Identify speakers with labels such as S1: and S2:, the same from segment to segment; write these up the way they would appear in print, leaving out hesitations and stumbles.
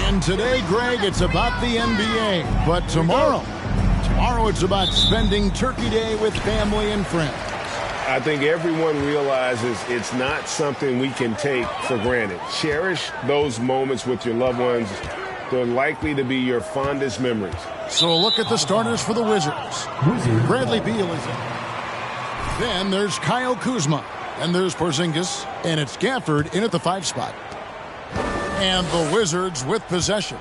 S1: And today, Greg, it's about the NBA. But tomorrow it's about spending Turkey Day with family and friends.
S2: I think everyone realizes it's not something we can take for granted. Cherish those moments with your loved ones. They're likely to be your fondest memories.
S1: So look at the starters for the Wizards. Bradley Beal is in. Then there's Kyle Kuzma. And there's Porzingis. And it's Gafford in at the 5 spot. And the Wizards with possession.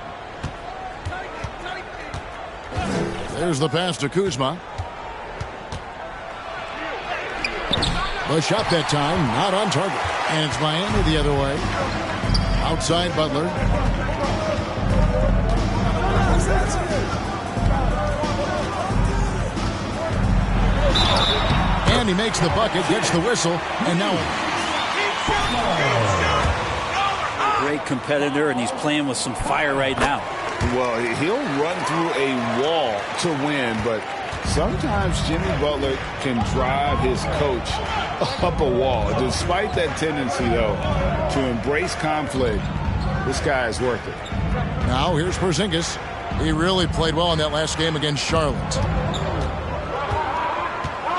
S1: There's the pass to Kuzma. The shot that time, not on target. And it's Miami the other way. Outside Butler. And he makes the bucket, gets the whistle, and now...
S3: Great competitor, and he's playing with some fire right now.
S4: Well, he'll run through a wall to win, but sometimes Jimmy Butler can drive his coach up a wall. Despite that tendency, though, to embrace conflict, this guy is worth it.
S1: Now here's Porzingis. He really played well in that last game against Charlotte.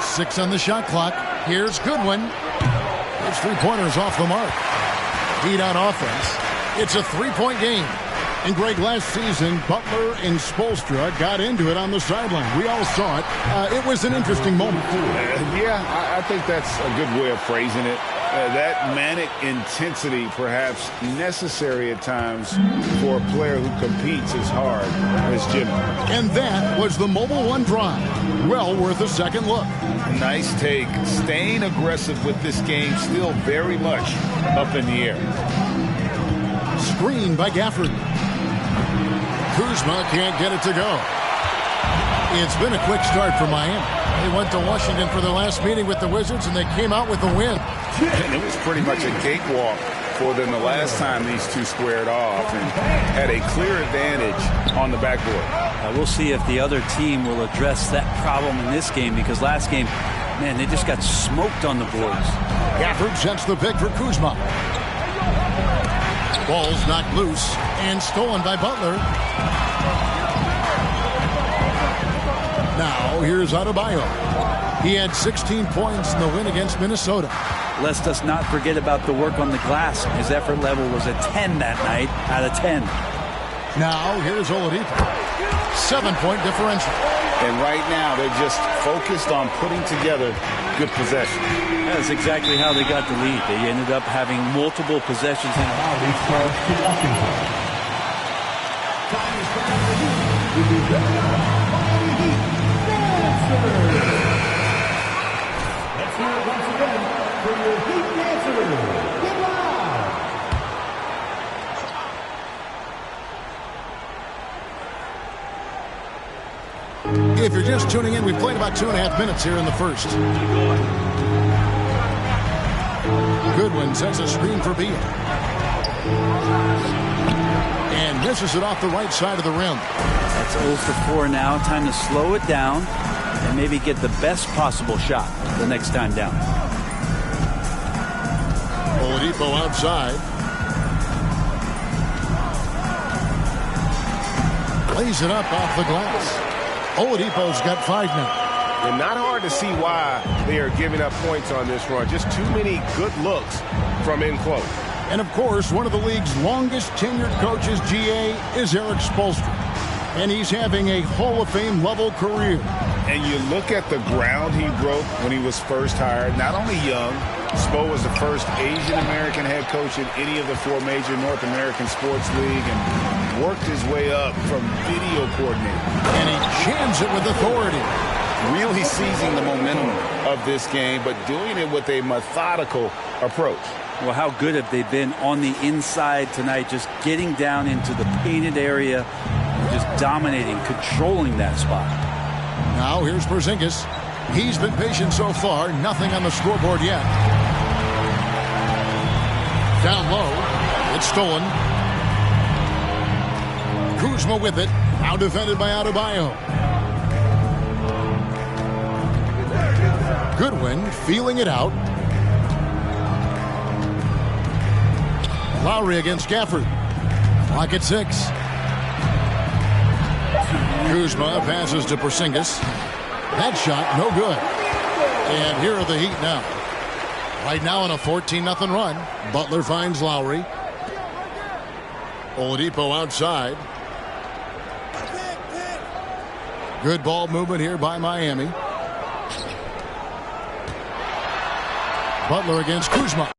S1: 6 on the shot clock. Here's Goodwin. His three-pointers off the mark. Heat on offense. It's a three-point game. And Greg, last season, Butler and Spoelstra got into it on the sideline. We all saw it. It was an interesting moment.
S4: Yeah, I think that's a good way of phrasing it. That manic intensity, perhaps necessary at times for a player who competes as hard as Jimmy.
S1: And that was the Mobile One drive. Well worth a second look.
S4: Nice take. Staying aggressive with this game, still very much up in the air.
S1: Screen by Gafford. Kuzma can't get it to go. It's been a quick start for Miami. They went to Washington for their last meeting with the Wizards, and they came out with a win.
S4: And it was pretty much a cakewalk for them the last time these two squared off and had a clear advantage on the backboard.
S3: We'll see if the other team will address that problem in this game, because last game, man, they just got smoked on the boards.
S1: Gafford sets the pick for Kuzma. Ball's knocked loose and stolen by Butler. Now here's Adebayo. He had 16 points in the win against Minnesota.
S3: Let us not forget about the work on the glass. His effort level was a 10 that night out of 10.
S1: Now here's Oladipo. 7-point differential.
S4: And right now they're just focused on putting together good possession.
S3: That's exactly how they got the lead. They ended up having multiple possessions.
S5: Let's hear it once again for your Heat dancers. Get loud!
S1: If you're just tuning in, we've played about 2.5 minutes here in the first. Goodwin sets a screen for Beal. And misses it off the right side of the rim.
S3: That's 0 for 4 now. Time to slow it down and maybe get the best possible shot the next time down.
S1: Oladipo outside. Lays it up off the glass. Oladipo's got 5 now.
S2: And not hard to see why they are giving up points on this run. Just too many good looks from in close.
S1: And, of course, one of the league's longest tenured coaches, GA, is Eric Spoelstra. And he's having a Hall of Fame level career.
S4: And you look at the ground he broke when he was first hired. Not only young, Spo was the first Asian-American head coach in any of the 4 major North American sports league and worked his way up from video coordinator.
S1: And he jams it with authority.
S4: Really seizing the momentum of this game, but doing it with a methodical approach.
S3: Well, how good have they been on the inside tonight, just getting down into the painted area, just dominating, controlling that spot.
S1: Now here's Porzingis. He's been patient so far. Nothing on the scoreboard yet. Down low. It's stolen. Kuzma with it. Now defended by Adebayo. Goodwin feeling it out. Lowry against Gafford. Clock at 6. Kuzma passes to Porzingis. That shot, no good. And here are the Heat now. Right now in a 14-0 run. Butler finds Lowry. Oladipo outside. Good ball movement here by Miami. Butler against Kuzma.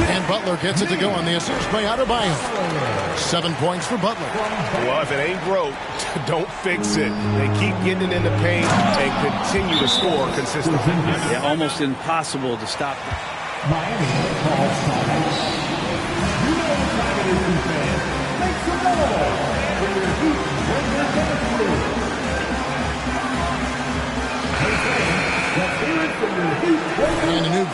S1: And Butler gets it to go on the assist by Adebayo. 7 points for Butler.
S2: Well, if it ain't broke, don't fix it. They keep getting it in the paint and continue to score consistently.
S3: Yeah, almost impossible to stop.
S5: Miami calls timeout. You know what time it is, fans. Make some noise for your Heat Wizards dance Hey, fans, let's hear it for your Heat Wizards.
S1: And a new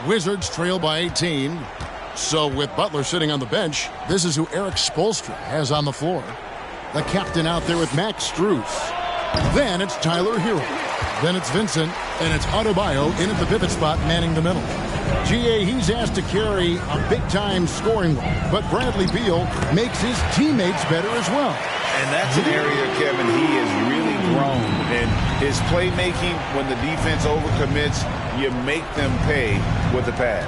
S1: Wizards trail by 18. So with Butler sitting on the bench, this is who Eric Spoelstra has on the floor. The captain out there with Max Strus. Then it's Tyler Hero. Then it's Vincent. And it's Adebayo in at the pivot spot manning the middle. GA, he's asked to carry a big-time scoring role. But Bradley Beal makes his teammates better as well.
S4: And that's an area, Kevin, he has really grown. And his playmaking, when the defense overcommits, you make them pay with the pass.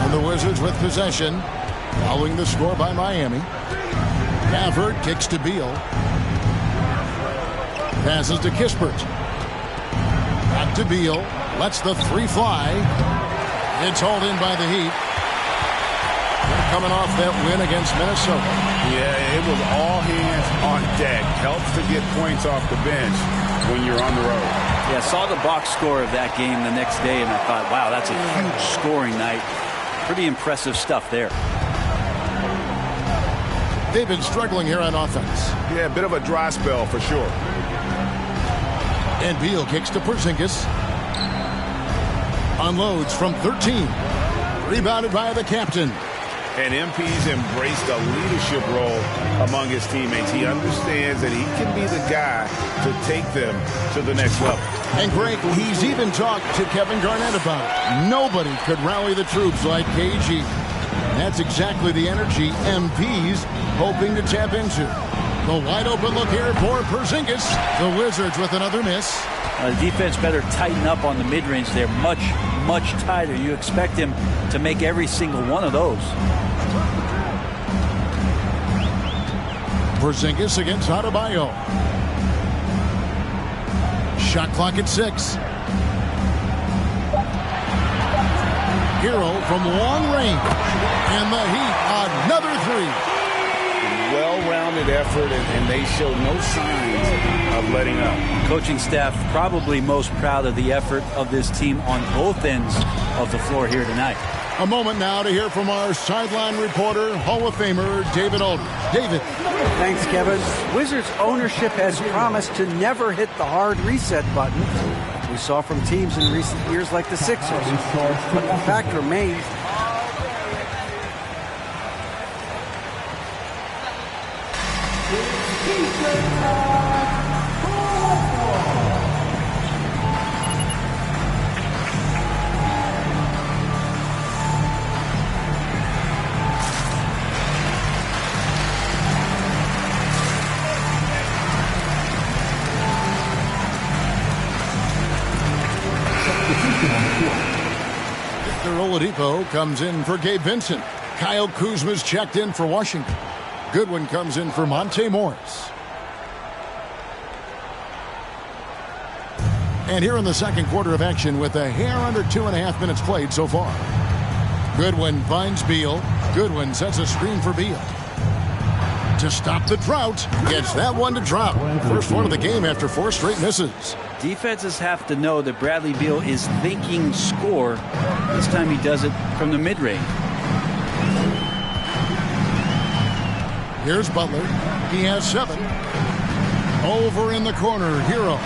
S1: And the Wizards with possession, following the score by Miami. Gafford kicks to Beal. Passes to Kispert. Back to Beal. Lets the three fly. It's hauled in by the Heat. They're coming off that win against Minnesota.
S4: Yeah, it was all hands on deck. Helps to get points off the bench when you're on the road.
S3: Yeah, saw the box score of that game the next day, and I thought, wow, that's a huge scoring night. Pretty impressive stuff there.
S1: They've been struggling here on offense.
S2: Yeah, a bit of a dry spell for sure.
S1: And Beal kicks to Porzingis. Unloads from 13. Rebounded by the captain.
S2: And MP's embraced a leadership role among his teammates. He understands that he can be the guy to take them to the next level.
S1: And Greg, he's even talked to Kevin Garnett about it. Nobody could rally the troops like KG. That's exactly the energy MP's hoping to tap into. The wide open look here for Porzingis. The Wizards with another miss.
S3: The defense better tighten up on the mid-range. They're much, much tighter. You expect him to make every single one of those.
S1: Porzingis against Adebayo. Shot clock at 6. Hero from long range. And the Heat, another three.
S4: Well-rounded effort, and they show no signs of letting up.
S3: Coaching staff probably most proud of the effort of this team on both ends of the floor here tonight.
S1: A moment now to hear from our sideline reporter, Hall of Famer David Aldridge. David.
S6: Thanks, Kevin. Wizards ownership has promised to never hit the hard reset button we saw from teams in recent years like the Sixers. But the fact remains,
S1: Victor Oladipo comes in for Gabe Vincent. Kyle Kuzma's checked in for Washington. Goodwin comes in for Monte Morris. And here in the second quarter of action with a hair under 2.5 minutes played so far. Goodwin finds Beal. Goodwin sets a screen for Beal. to stop the drought. Gets that one to drop. First one of the game after 4 straight misses.
S3: Defenses have to know that Bradley Beal is thinking score. This time he does it from the mid-range.
S1: Here's Butler. He has 7. Over in the corner, Hero.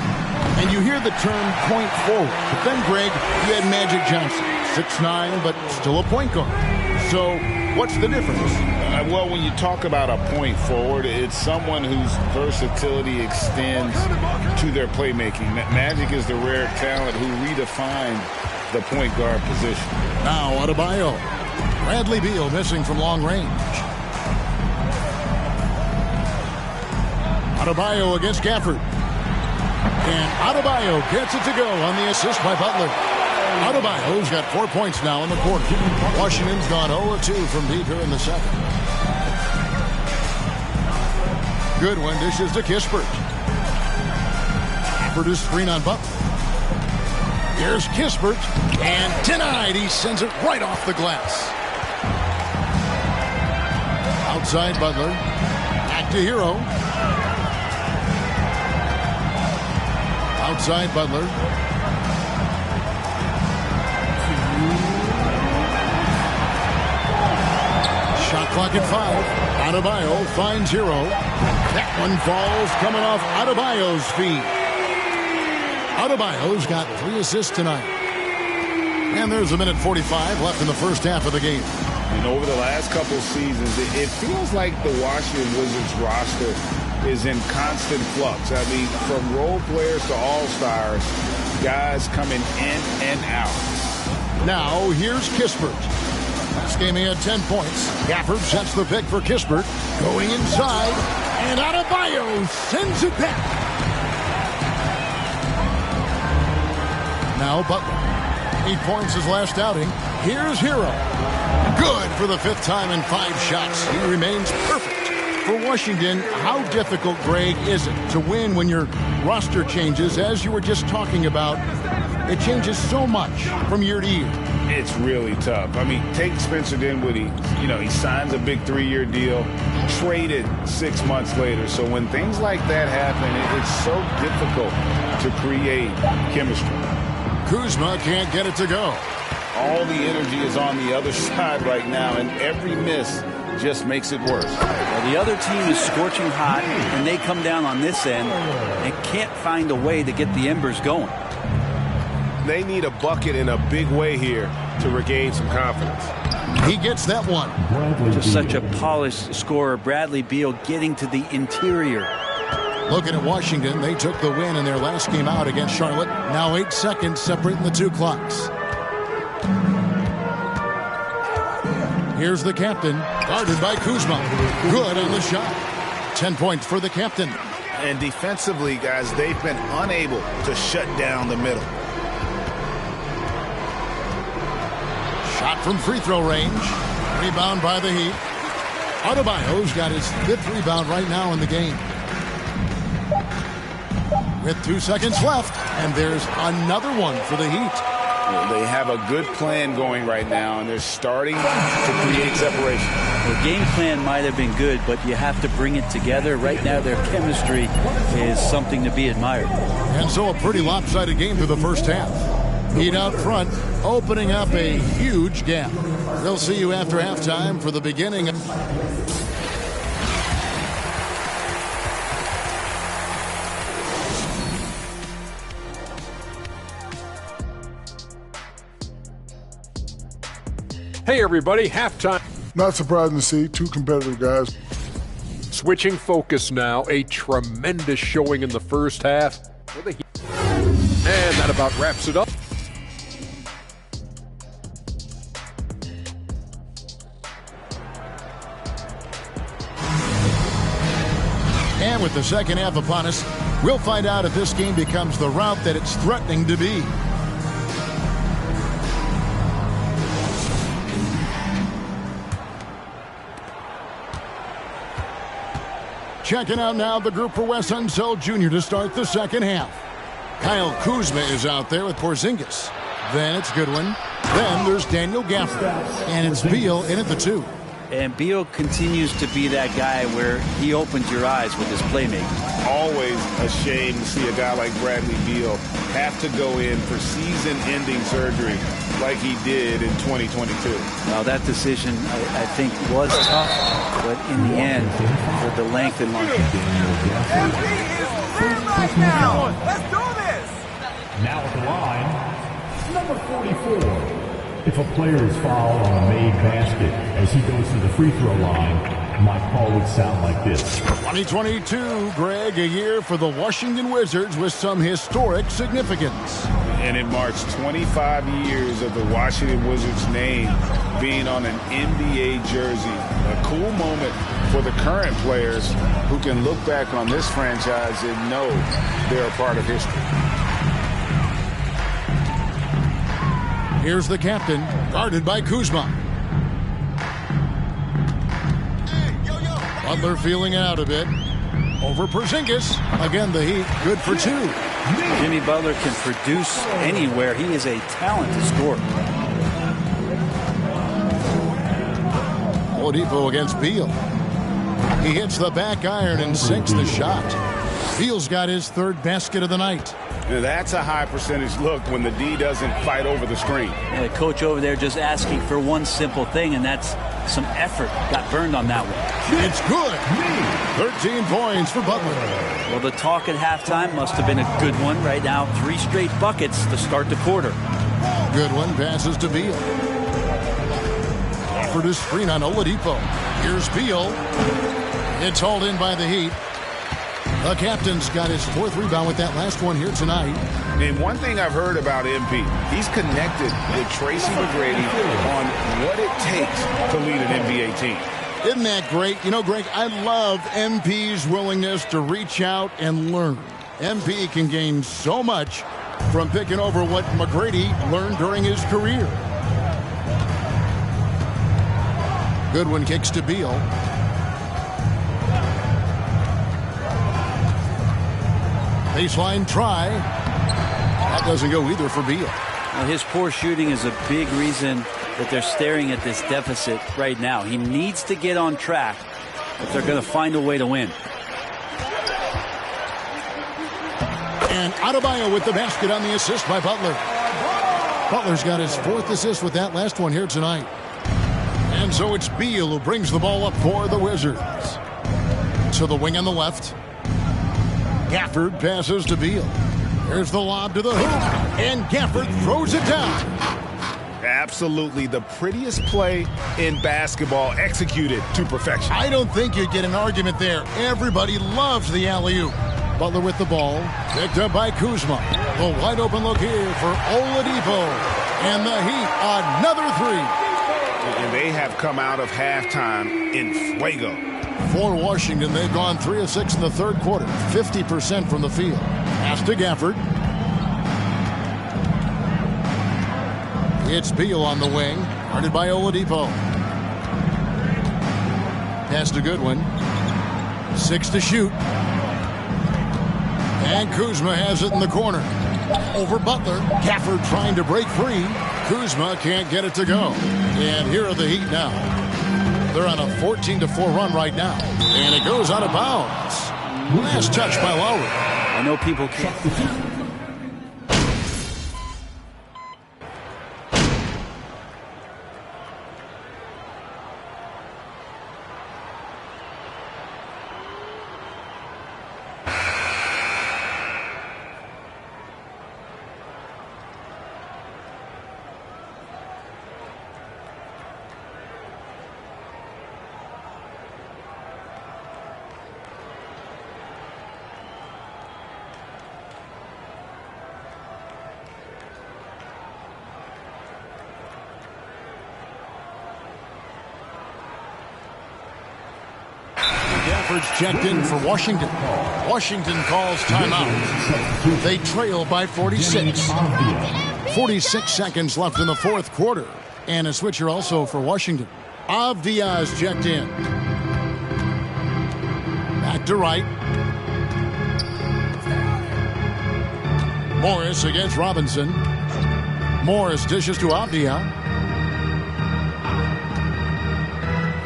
S1: And you hear the term point forward. But then, Greg, you had Magic Johnson. 6'9", but still a point guard. So what's the difference?
S4: Well, when you talk about a point forward, it's someone whose versatility extends to their playmaking. Magic is the rare talent who redefined the point guard position.
S1: Now Adebayo. Bradley Beal missing from long range. Adebayo against Gafford. And Adebayo gets it to go on the assist by Butler. Adebayo's got 4 points now in the quarter. Washington's gone 0-2 from deep here in the second. Goodwin dishes to Kispert. Gafford is screen on Butler. Here's Kispert. And denied. He sends it right off the glass. Outside Butler. Back to Hero. Outside Butler. Shot clock at 5. Adebayo finds Hero. That one falls coming off Adebayo's feet. Adebayo's got 3 assists tonight. And there's 1:45 left in the first half of the game.
S4: And over the last couple seasons, it feels like the Washington Wizards roster is in constant flux. I mean, from role players to all-stars, guys coming in and out.
S1: Now, here's Kispert. Last game he had 10 points. Gafford sets the pick for Kispert. Going inside, and Adebayo sends it back. Now Butler. 8 points his last outing. Here's Hero. Good for the 5th time in 5 shots. He remains perfect. For Washington, how difficult, Greg, is it to win when your roster changes, as you were just talking about? It changes so much from year to year.
S4: It's really tough. I mean, take Spencer Dinwiddie. You know, he signs a big 3-year deal, traded 6 months later. So when things like that happen, it's so difficult to create chemistry.
S1: Kuzma can't get it to go.
S4: All the energy is on the other side right now, and every miss just makes it worse.
S3: Well, the other team is scorching hot, and they come down on this end and can't find a way to get the embers going.
S2: They need a bucket in a big way here to regain some confidence.
S1: He gets that one.
S3: Just such a polished scorer. Bradley Beal getting to the interior.
S1: Looking at Washington, they took the win in their last game out against Charlotte. Now 8 seconds separating the 2 clocks. Here's the captain, guarded by Kuzma. Good on the shot. 10 points for the captain.
S4: And defensively, guys, they've been unable to shut down the middle.
S1: Shot from free throw range. Rebound by the Heat. Adebayo's got his 5th rebound right now in the game. With 2 seconds left, and there's another one for the Heat.
S4: Well, they have a good plan going right now, and they're starting to create separation.
S3: The game plan might have been good, but you have to bring it together. Right now, their chemistry is something to be admired.
S1: And so a pretty lopsided game through the first half. Heat out front, opening up a huge gap. We'll see you after halftime for the beginning of...
S7: Hey everybody, halftime.
S8: Not surprising to see 2 competitive guys.
S7: Switching focus now, a tremendous showing in the first half for the Heat. And that about wraps it up.
S1: And with the second half upon us, we'll find out if this game becomes the rout that it's threatening to be. Checking out now the group for Wes Unseld Jr. to start the second half. Kyle Kuzma is out there with Porzingis. Then it's Goodwin. Then there's Daniel Gafford. And it's Beal in at the 2.
S3: And Beal continues to be that guy where he opens your eyes with his playmaking.
S2: Always a shame to see a guy like Bradley Beal have to go in for season-ending surgery like he did in 2022.
S3: Well, that decision, I think, was tough, but in the end, with the length and longevity.
S9: Right now. Let's do this.
S5: Now at the line, number 44. If a player is fouled on a made basket as he goes to the free throw line, my call would sound like this.
S1: 2022, Greg, a year for the Washington Wizards with some historic significance.
S4: And it marks 25 years of the Washington Wizards name being on an NBA jersey. A cool moment for the current players who can look back on this franchise and know they're a part of history.
S1: Here's the captain, guarded by Kuzma. Butler feeling out a bit. Over Porzingis. Again, the Heat, good for 2.
S3: Jimmy Butler can produce anywhere. He is a talented scorer.
S1: Oladipo against Beal. He hits the back iron and sinks the shot. Beal's got his 3rd basket of the night.
S2: Now, that's a high percentage look when the D doesn't fight over the screen.
S3: Yeah, the coach over there just asking for one simple thing, and that's some effort. Got burned on that one.
S1: It's good. 13 points for Butler.
S3: Well, the talk at halftime must have been a good one. Right now, 3 straight buckets to start the quarter.
S1: Good one. Passes to Beal. Offered a screen on Oladipo. Here's Beal. It's hauled in by the Heat. The captain's got his 4th rebound with that last one here tonight.
S2: And one thing I've heard about MP, he's connected with Tracy McGrady on what it takes to lead an NBA team.
S1: Isn't that great? You know, Greg, I love MP's willingness to reach out and learn. MP can gain so much from picking over what McGrady learned during his career. Goodwin kicks to Beal. Baseline try. That doesn't go either for Beal.
S3: Well, his poor shooting is a big reason that they're staring at this deficit right now. He needs to get on track if they're going to find a way to win.
S1: And Adebayo with the basket on the assist by Butler. Butler's got his 4th assist with that last one here tonight. And so it's Beal who brings the ball up for the Wizards. To the wing on the left. Gafford passes to Beal. There's the lob to the hoop. And Gafford throws it down.
S2: Absolutely the prettiest play in basketball, executed to perfection.
S1: I don't think you'd get an argument there. Everybody loves the alley-oop. Butler with the ball. Picked up by Kuzma. The wide open look here for Oladipo. And the Heat, another 3.
S2: And they have come out of halftime in fuego.
S1: For Washington, they've gone 3 of 6 in the 3rd quarter. 50% from the field. Pass to Gafford. It's Beal on the wing. Guarded by Oladipo. Pass to Goodwin. 6 to shoot. And Kuzma has it in the corner. Over Butler. Gafford trying to break free. Kuzma can't get it to go. And here are the Heat now. They're on a 14-4 run right now. And it goes out of bounds. Last touch by Lowry.
S3: I know people can't.
S1: Gafford's checked in for Washington. Washington calls timeout. They trail by 46. 46 seconds left in the 4th quarter. And a switcher also for Washington. Avdia's checked in. Back to right. Morris against Robinson. Morris dishes to Avdia.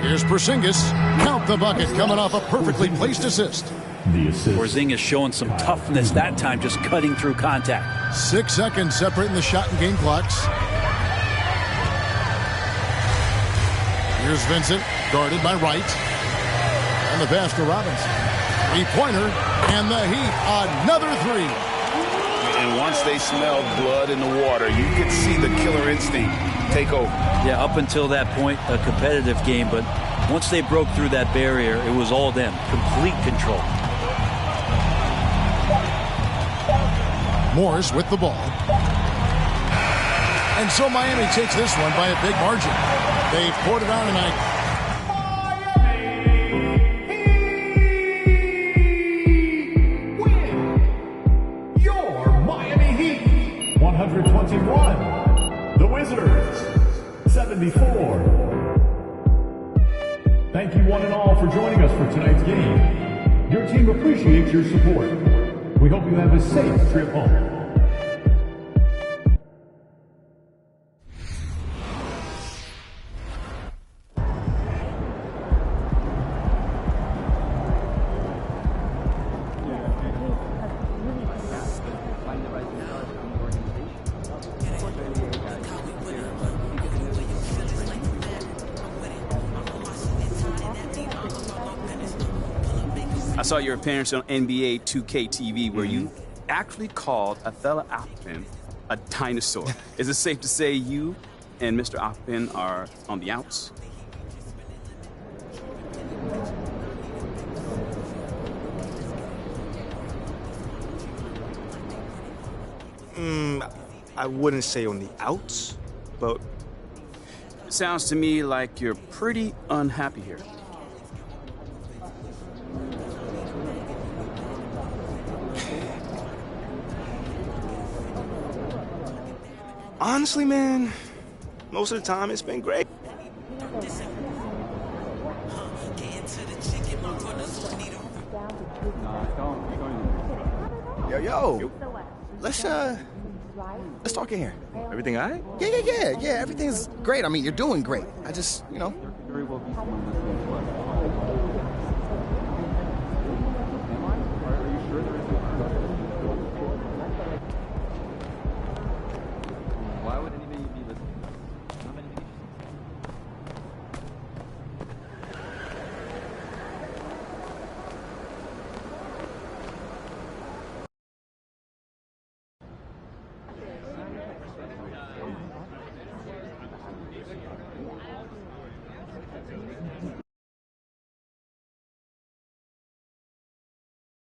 S1: Here's Porzingis. Count the bucket, coming off a perfectly placed assist.
S5: The assist.
S3: Porzingis showing some toughness that time, just cutting through contact.
S1: 6 seconds separating the shot and game clocks. Here's Vincent, guarded by Wright. And the pass to Robinson. Three-pointer, and the Heat, another three.
S4: And once they smelled blood in the water, you could see the killer instinct take over.
S3: Yeah, up until that point, a competitive game, but once they broke through that barrier, it was all them. Complete control.
S1: Morris with the ball. And so Miami takes this one by a big margin. They've poured it on tonight.
S5: Win your Miami Heat 121. The Wizards 74. Thank you one and all for joining us for tonight's game. Your team appreciates your support. We hope you have a safe trip home.
S10: I saw your appearance on NBA 2K TV where you actually called Othello Alpin a dinosaur. Is it safe to say you and Mr. Alpin are on the outs?
S11: I wouldn't say on the outs, but...
S10: It sounds to me like you're pretty unhappy here.
S11: Honestly, man, most of the time it's been great. Yo, let's talk in here.
S12: Everything all right?
S11: Yeah, everything's great. I mean, you're doing great. I just,